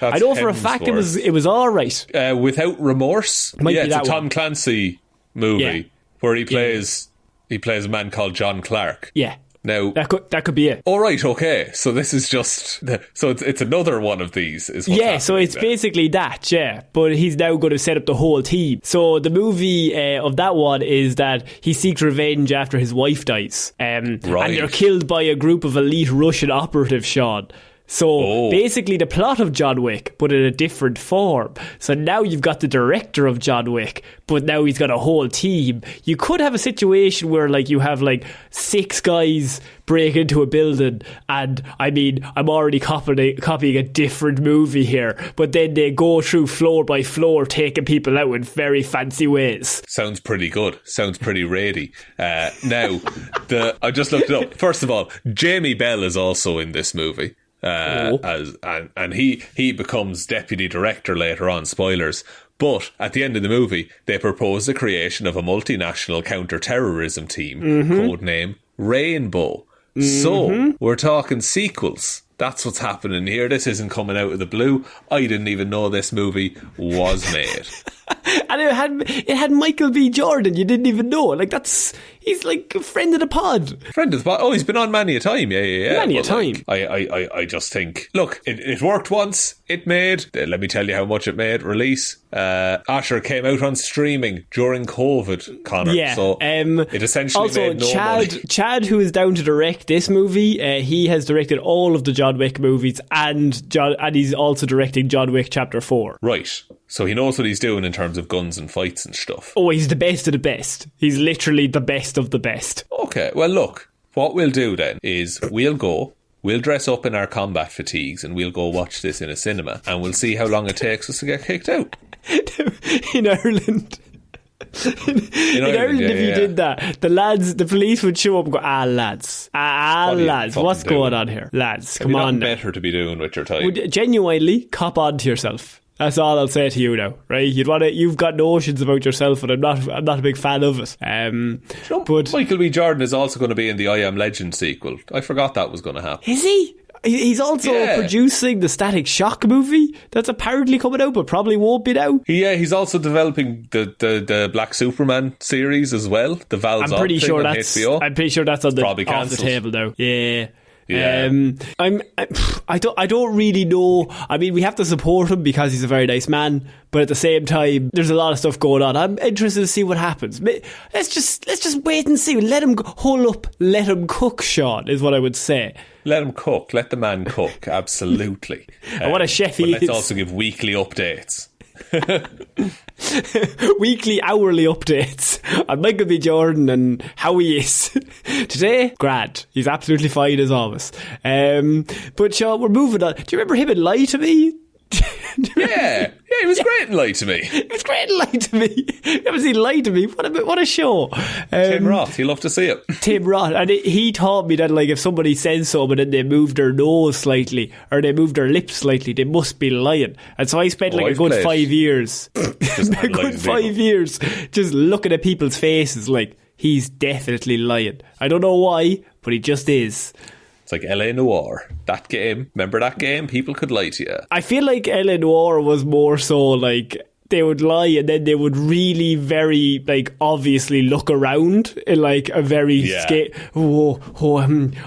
I know for a fact it was all right. Without Remorse. It's a Tom Clancy movie where he plays a man called John Clarke. Yeah. Now that could be it. All right, okay. So this is just it's another one of these. Is what's so it's basically that. Yeah, but he's now going to set up the whole team. So the movie of that one is that he seeks revenge after his wife dies, and they're killed by a group of elite Russian operatives. Sean. So basically the plot of John Wick, but in a different form. So now you've got the director of John Wick, but now he's got a whole team. You could have a situation where like you have like 6 guys break into a building, and I mean, I'm already copying a different movie here, but then they go through floor by floor, taking people out in very fancy ways. Sounds pretty good. Sounds pretty raidy. Now, I just looked it up. First of all, Jamie Bell is also in this movie. and he becomes deputy director later on, spoilers. But at the end of the movie, they propose the creation of a multinational counter-terrorism team, codename Rainbow. So, we're talking sequels. That's what's happening here. This isn't coming out of the blue. I didn't even know this movie was made. And it had Michael B. Jordan. You didn't even know. He's like a friend of the pod. Friend of the pod. Oh, he's been on many a time. Yeah. Many a time. I just think, look, it worked once. It made, let me tell you how much it made. Release. Asher came out on streaming during COVID, Connor. Yeah. So it essentially also, made no money. Chad, who is down to direct this movie, he has directed all of the John Wick movies, and he's also directing John Wick Chapter 4. Right. So he knows what he's doing in terms of guns and fights and stuff. Oh, he's the best of the best. He's literally the best of the best. Okay, well look, what we'll do then is we'll dress up in our combat fatigues and we'll go watch this in a cinema and we'll see how long it takes us to get kicked out. In Ireland. In Ireland, if you did that, the police would show up and go, lads, what's going on here? Lads, come on. Better to be doing with your time. Genuinely, cop on to yourself. That's all I'll say to you now, right? You've got notions about yourself, and I'm not a big fan of it. But Michael B. Jordan is also going to be in the I Am Legend sequel. I forgot that was going to happen. Is he? He's also producing the Static Shock movie that's apparently coming out, but probably won't be now. Yeah, he's also developing the Black Superman series as well. The Val Zod thing on HBO. I'm pretty sure that's on off the table now. Yeah. I don't really know. I mean, we have to support him because he's a very nice man, but at the same time, there's a lot of stuff going on. I'm interested to see what happens. Let's just wait and see. Let him let him cook. Shaun is what I would say. Let him cook. Let the man cook. Absolutely. And what a chef he is. Let's also give weekly updates. Weekly, hourly updates on Michael B. Jordan and how he is. Today, grand. He's absolutely fine as always. But Shaun, we're moving on. Do you remember him in Lie to Me? Yeah, he was great in Lie to Me. He was great in Lie to Me. You ever seen Lie to Me? What a show. Tim Roth, you love to see it. Tim Roth. And he taught me that if somebody says something and they move their nose slightly or they move their lips slightly, they must be lying. And so I spent a good 5 years just looking at people's faces like, he's definitely lying. I don't know why, but he just is. It's like L.A. Noire. That game. Remember that game? People could lie to you. I feel like L.A. Noire was more so they would lie and then they would really very obviously look around in a very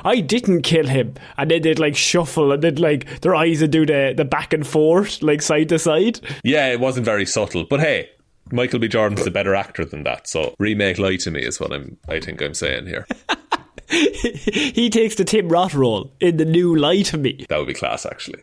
I didn't kill him, and then they'd shuffle and then their eyes would do the back and forth side to side. Yeah, it wasn't very subtle, but hey, Michael B. Jordan's a better actor than that, so remake Lie to Me is what I think I'm saying here. He takes the Tim Roth role in the new Lie to Me. That would be class, actually.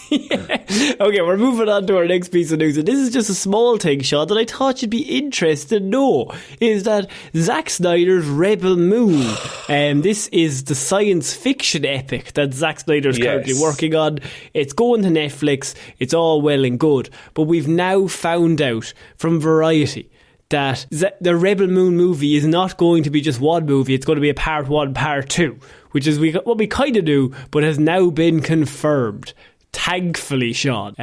Yeah. Okay, we're moving on to our next piece of news, and this is just a small thing, Shaun, that I thought you'd be interested to know, is that Zack Snyder's Rebel Moon, this is the science fiction epic that Zack Snyder's currently working on. It's going to Netflix, it's all well and good, but we've now found out from Variety that the Rebel Moon movie is not going to be just one movie, it's going to be a part 1, part 2, which is what we kind of knew, but has now been confirmed. Thankfully, Shaun.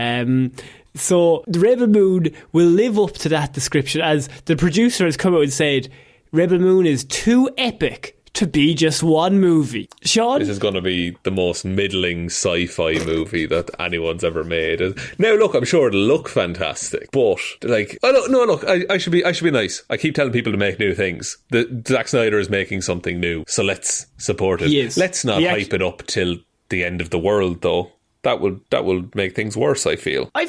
So the Rebel Moon will live up to that description, as the producer has come out and said Rebel Moon is too epic to be just one movie. Shaun? This is going to be the most middling sci-fi movie that anyone's ever made. Now, look, I'm sure it'll look fantastic, but I should be nice. I keep telling people to make new things. Zack Snyder is making something new, so let's support it. He is. Let's not hype it up till the end of the world, though. That will make things worse, I feel. I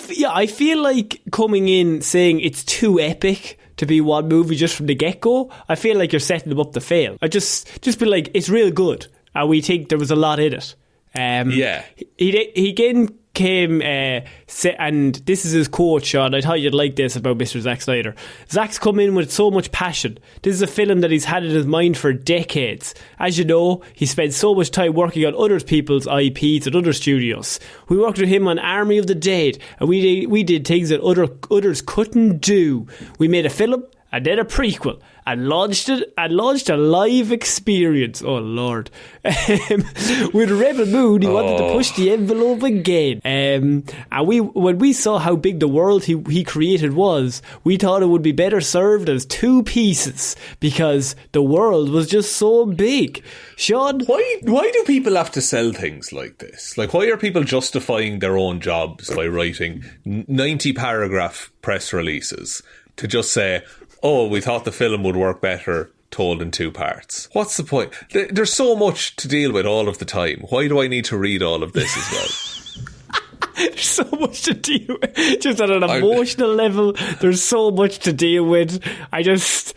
feel like coming in saying it's too epic to be one movie just from the get-go, I feel like you're setting them up to fail. I just be like, it's real good, and we think there was a lot in it. He again came, and this is his quote, Shaun. I thought you'd like this about Mr. Zack Snyder. Zack's come in with so much passion. This is a film that he's had in his mind for decades. As you know, he spent so much time working on other people's IPs at other studios. We worked with him on Army of the Dead, and we did things that others couldn't do. We made a film, and then a prequel, and launched a live experience. Oh Lord. With Rebel Moon, he wanted to push the envelope again. And when we saw how big the world he created was, we thought it would be better served as two pieces because the world was just so big. Shaun, why do people have to sell things like this? Like, why are people justifying their own jobs by writing 90-paragraph press releases to just say, oh, we thought the film would work better told in 2 parts? What's the point? There's so much to deal with all of the time. Why do I need to read all of this as well? There's so much to deal with. Just on an emotional level, there's so much to deal with. I just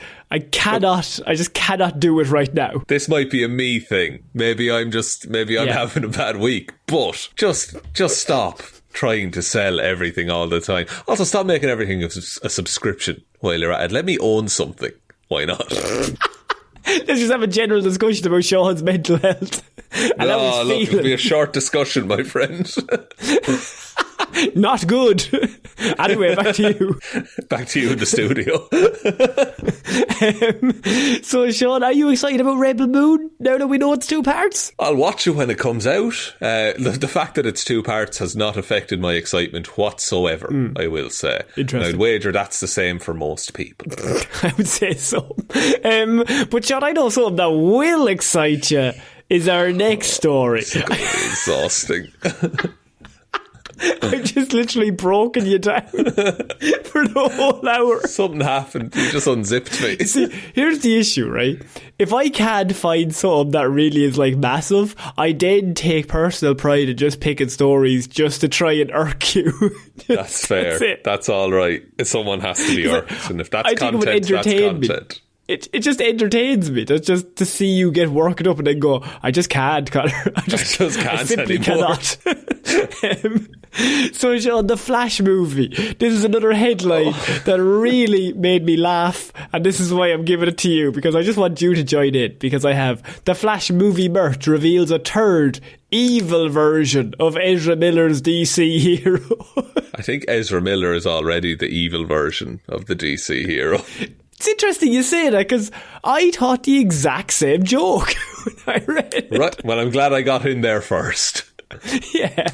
cannot do it right now. This might be a me thing. Maybe I'm having a bad week. But just stop trying to sell everything all the time. Also, stop making everything a subscription while you're at it. Let me own something. Why not? Let's just have a general discussion about Shaun's mental health. It'll be a short discussion, my friend. Not good. Anyway, back to you. Back to you in the studio. So, Shaun, are you excited about Rebel Moon now that we know it's 2 parts? I'll watch it when it comes out. The fact that it's 2 parts has not affected my excitement whatsoever, I will say. Interesting. I'd wager that's the same for most people. I would say so. But, Shaun, I know something that will excite you is our next story. Exhausting. I've just literally broken you down for the whole hour. Something happened. You just unzipped me. See, here's the issue, right? If I can't find something that really is like massive, I then take personal pride in just picking stories just to try and irk you. That's fair. That's all right. Someone has to be irked. And if that's content, that's content. It just entertains me. That's just to see you get worked up and then go, I just can't, Connor. I just can't simply anymore. Cannot. So, Shaun, the Flash movie. This is another headline that really made me laugh, and this is why I'm giving it to you, because I just want you to join in, because I have the Flash movie merch reveals a third evil version of Ezra Miller's DC hero. I think Ezra Miller is already the evil version of the DC hero. It's interesting you say that, because I thought the exact same joke when I read it. Right. Well, I'm glad I got in there first. Yeah.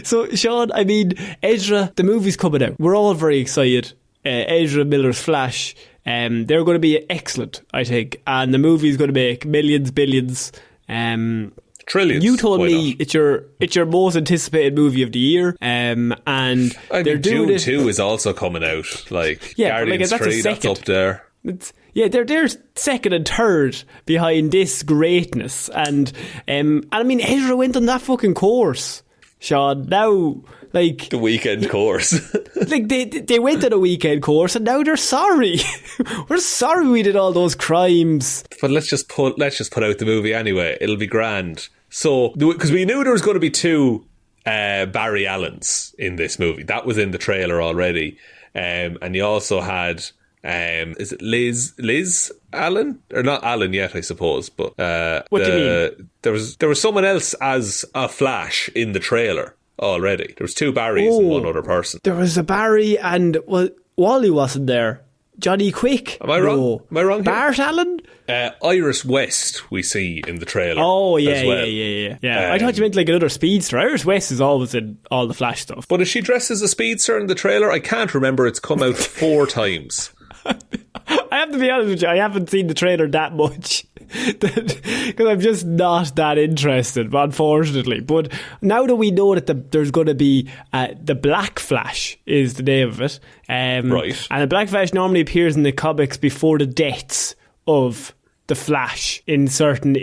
So, Shaun, I mean, Ezra, the movie's coming out. We're all very excited. Ezra Miller's Flash. They're going to be excellent, I think. And the movie's going to make millions, billions. Trillions. You told me it's your most anticipated movie of the year, and they're doing Dune 2 is also coming out. Guardians 3, that's up there. They're second and third behind this greatness, and I mean, Ezra went on that fucking course, Shaun. Now, like the weekend course, like they went on a weekend course, and now they're sorry. We're sorry we did all those crimes. But let's just put out the movie anyway. It'll be grand. So, because we knew there was going to be 2 Barry Allens in this movie. That was in the trailer already. And you also had, is it Liz Allen? Or not Allen yet, I suppose. But what do you mean? There was someone else as a Flash in the trailer already. There was 2 Barrys and one other person. There was a Barry and Wally wasn't there. Johnny Quick. Am I wrong? Am I wrong here? Bart Allen? Iris West we see in the trailer. Oh, yeah, as well. yeah. I thought you meant like another speedster. Iris West is always in all the Flash stuff. But is she dressed as a speedster in the trailer? I can't remember. It's come out 4 times. I have to be honest with you, I haven't seen the trailer that much because I'm just not that interested, unfortunately. But now that we know that there's going to be the Black Flash is the name of it, right? And the Black Flash normally appears in the comics before the deaths of the Flash in certain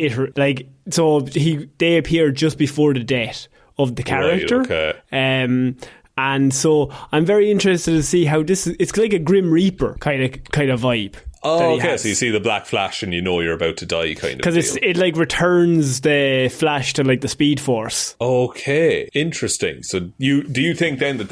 so they appear just before the death of the character. Right, okay. And so I'm very interested to see how it's like a Grim Reaper kind of vibe. Oh, okay. So you see the Black Flash and you know you're about to die, kind of. Because it like returns the Flash to like the Speed Force. Okay, interesting. So do you think then that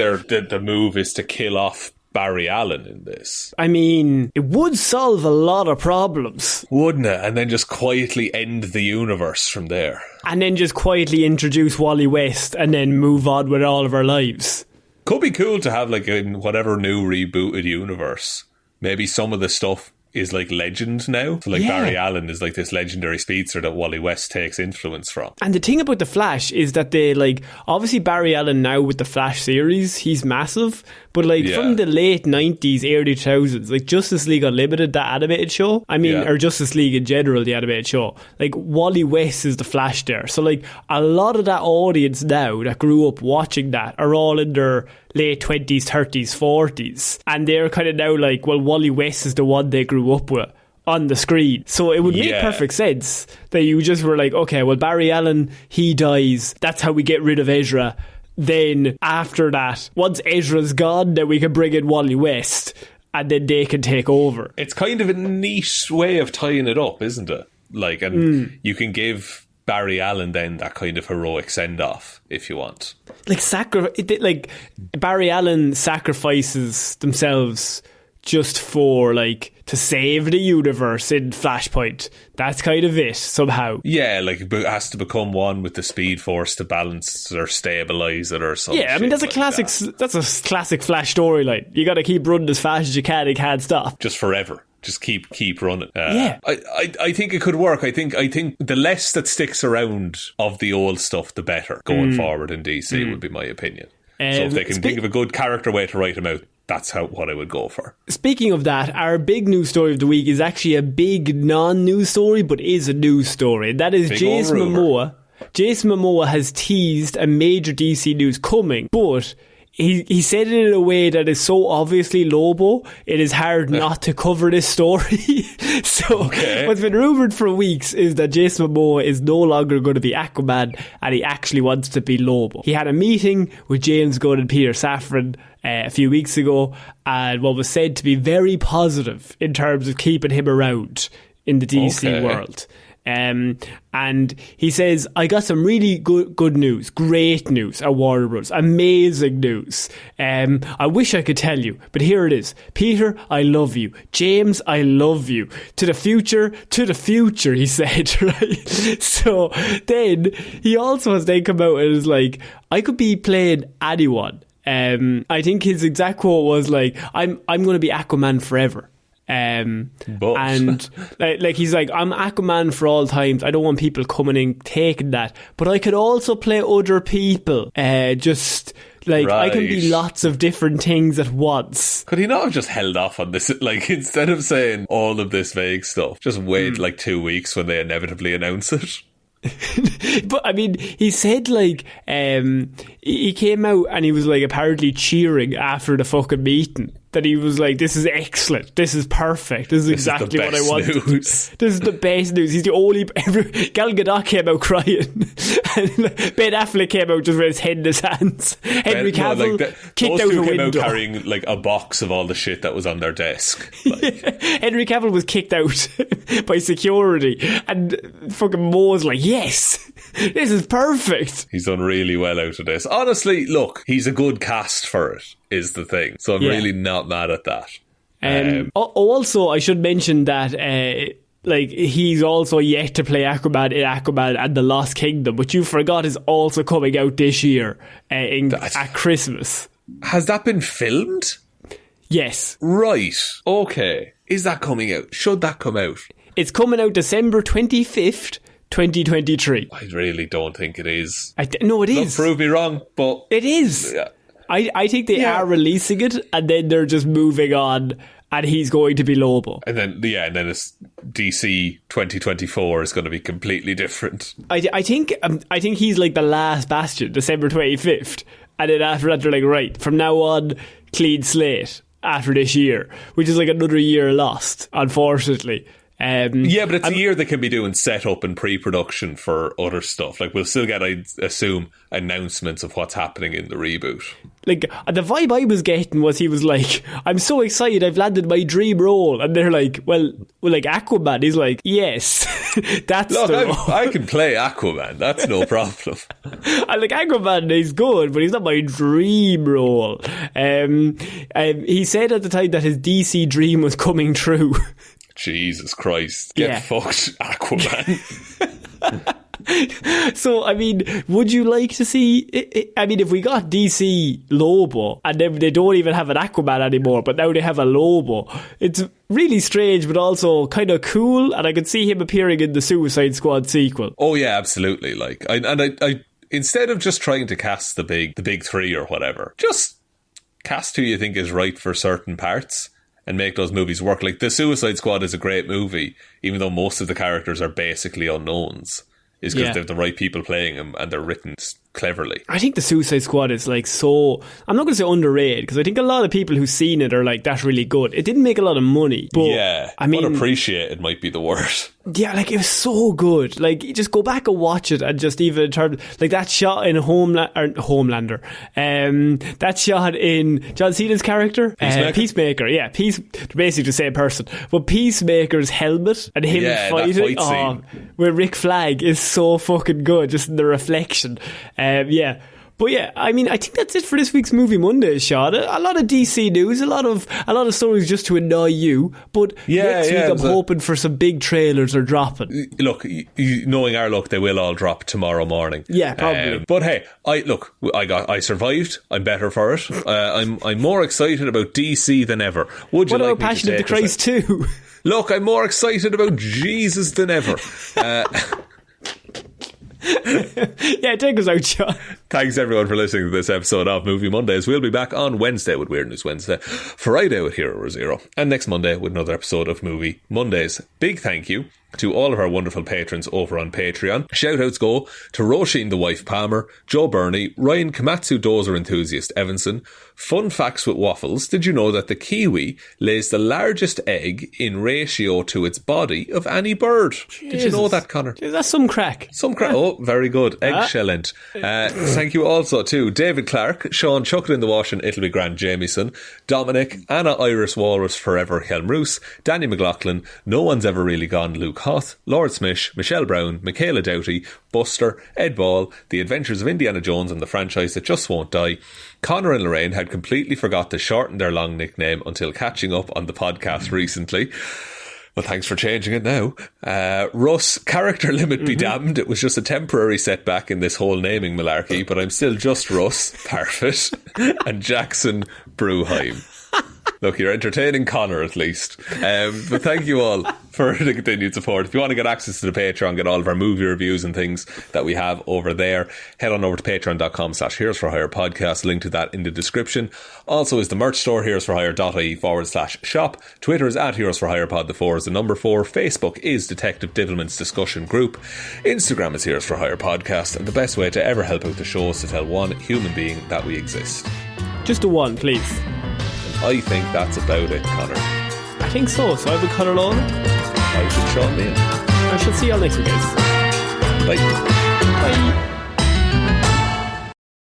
the move is to kill off Barry Allen in this? I mean, it would solve a lot of problems, wouldn't it? And then just quietly end the universe from there. And then just quietly introduce Wally West and then move on with all of our lives. Could be cool to have, like, in whatever new rebooted universe, maybe some of the stuff is like legend now. So like Barry Allen is like this legendary speedster that Wally West takes influence from. And the thing about the Flash is that they like, obviously Barry Allen now with the Flash series, he's massive, but like from the late 90s, early 2000s, like Justice League Unlimited, that animated show, I mean, or Justice League in general, the animated show, like Wally West is the Flash there. So like a lot of that audience now that grew up watching that are all in their late 20s, 30s, 40s, and they're kind of now like, well, Wally West is the one they grew up with on the screen. So it would make perfect sense that you just were like, okay, well, Barry Allen, he dies, that's how we get rid of Ezra. Then after that, once Ezra's gone, then we can bring in Wally West and then they can take over. It's kind of a neat way of tying it up, isn't it? Like, and you can give Barry Allen then that kind of heroic send-off if you want. Like Barry Allen sacrifices themselves just for like to save the universe in Flashpoint. That's kind of it somehow. Yeah, like it has to become one with the Speed Force to balance or stabilize it or something. Yeah, I mean that's a classic. That's a classic Flash storyline. You got to keep running as fast as you can. It can't stop. Just forever. Just keep running. I think it could work. I think the less that sticks around of the old stuff, the better going forward in DC would be my opinion. So if they can think of a good character way to write him out, that's what I would go for. Speaking of that, our big news story of the week is actually a big non-news story, but is a news story. And that is Jason Momoa. Jason Momoa has teased a major DC news coming, but he said it in a way that is so obviously Lobo, it is hard not to cover this story. So what's been rumoured for weeks is that Jason Momoa is no longer going to be Aquaman and he actually wants to be Lobo. He had a meeting with James Gunn and Peter Safran a few weeks ago, and what was said to be very positive in terms of keeping him around in the DC world. And he says, I got some really good news, great news at Warner Bros. Amazing news. I wish I could tell you, but here it is. Peter, I love you. James, I love you. To the future, he said, right? So then he also has then come out and is like, I could be playing anyone. I think his exact quote was like, I'm going to be Aquaman forever. And like he's like, I'm Aquaman for all times. I don't want people coming in taking that, but I could also play other people. Just like I can be lots of different things at once. Could he not have just held off on this? Like instead of saying all of this vague stuff, just wait like 2 weeks when they inevitably announce it. But I mean, he said like he came out and he was like apparently cheering after the fucking meeting. That he was like, this is excellent, this is perfect, this is exactly what I wanted. This is the best news. He's the only... Gal Gadot came out crying and Ben Affleck came out just with his head in his hands. Henry Cavill kicked out a window. Came out carrying like a box of all the shit that was on their desk. Like. Henry Cavill was kicked out by security and fucking Mo was like, yes, this is perfect. He's done really well out of this. Honestly, look, he's a good cast for it, is the thing. So I'm really not mad at that. Also, I should mention that like he's also yet to play Aquaman in Aquaman and the Lost Kingdom, which you forgot is also coming out this year at Christmas. Has that been filmed? Yes. Right. Okay. Is that coming out? Should that come out? It's coming out December 25th, 2023. I really don't think it is. No, it is. Don't prove me wrong, but... It is. Yeah. I think they are releasing it and then they're just moving on and he's going to be Lobo. And then it's DC 2024 is going to be completely different. I think he's like the last bastion, December 25th. And then after that, they're like, right, from now on, clean slate after this year, which is like another year lost, unfortunately. But it's a year they can be doing setup and pre-production for other stuff. Like, we'll still get, I assume, announcements of what's happening in the reboot. Like, the vibe I was getting was he was like, I'm so excited, I've landed my dream role. And they're like, well like Aquaman. He's like, yes, that's Look, the role. I can play Aquaman, that's no problem. I like Aquaman, he's good, but he's not my dream role. He said at the time that his DC dream was coming true. Jesus Christ. Get fucked, Aquaman. So, I mean, would you like to see... I mean, if we got DC Lobo, and then they don't even have an Aquaman anymore, but now they have a Lobo, it's really strange, but also kind of cool, and I could see him appearing in the Suicide Squad sequel. Oh, yeah, absolutely. Like, I instead of just trying to cast the big three or whatever, just cast who you think is right for certain parts and make those movies work. Like, the Suicide Squad is a great movie, even though most of the characters are basically unknowns. Is because they have the right people playing them and they're written cleverly. I think the Suicide Squad is like so... I'm not going to say underrated, because I think a lot of people who've seen it are like, that's really good. It didn't make a lot of money, but... Yeah, I mean, unappreciated might be the word. Yeah, like, it was so good. Like, just go back and watch it, and just even in terms... Like, that shot in Homelander. That shot in John Cena's character. Peacemaker, yeah. Basically the same person. But Peacemaker's helmet and him fighting... That fight scene. Where Rick Flag is so fucking good, just in the reflection. Yeah. But yeah, I mean, I think that's it for this week's Movie Monday, Shaun. A lot of DC news, a lot of stories just to annoy you. But next week I'm hoping for some big trailers are dropping. Look, knowing our luck, they will all drop tomorrow morning. Yeah, probably. But hey, I survived. I'm better for it. I'm more excited about DC than ever. What about Passion of the Christ 2? Look, I'm more excited about Jesus than ever. Yeah, take us out, Shaun. Thanks everyone for listening to this episode of Movie Mondays. We'll be back on Wednesday with Weird News Wednesday, Friday with Hero Zero, and next Monday with another episode of Movie Mondays. Big thank you to all of our wonderful patrons over on Patreon. Shoutouts go to Róisín the Wife Palmer, Joe Burney, Ryan Komatsu Dozer Enthusiast Evanson. Fun facts with Waffles. Did you know that the Kiwi lays the largest egg in ratio to its body of any bird? Jesus. Did you know that, Connor? That's some crack. Oh, very good. Excellent. Thank you also to David Clarke, Shaun Chuck in the wash and It'll Be Grand Jamieson, Dominic, Anna Iris Walrus Forever Hjelmroos, Danny McLaughlin, No One's Ever Really Gone Luke Hoth, Lordsmish, Michelle Browne, Michaela Doughty, Buster, Ed Ball, The Adventures of Indiana Jones and the Franchise That Just Won't Die. Conor and Lorraine had completely forgot to shorten their long nickname until catching up on the podcast recently. Well, thanks for changing it now. Russ, character limit be damned. It was just a temporary setback in this whole naming malarkey, but I'm still just Russ-Parfitt and Jackson Bruheim. Look, you're entertaining Connor at least. But thank you all for the continued support. If you want to get access to the Patreon, get all of our movie reviews and things that we have over there, head on over to patreon.com/Heroes for Hire podcast. Link to that in the description. Also is the merch store, heroesforhire.ie/shop. Twitter is @HeroesForHirePod. The 4 is the number 4. Facebook is Detective Divilment's discussion group. Instagram is Heroes for Hire podcast. And the best way to ever help out the show is to tell one human being that we exist. Just a one, please. I think that's about it, Connor. I think so. So I've been Connor Lawler. I should Shaun Meighan. I shall see you all next week, guys. Bye.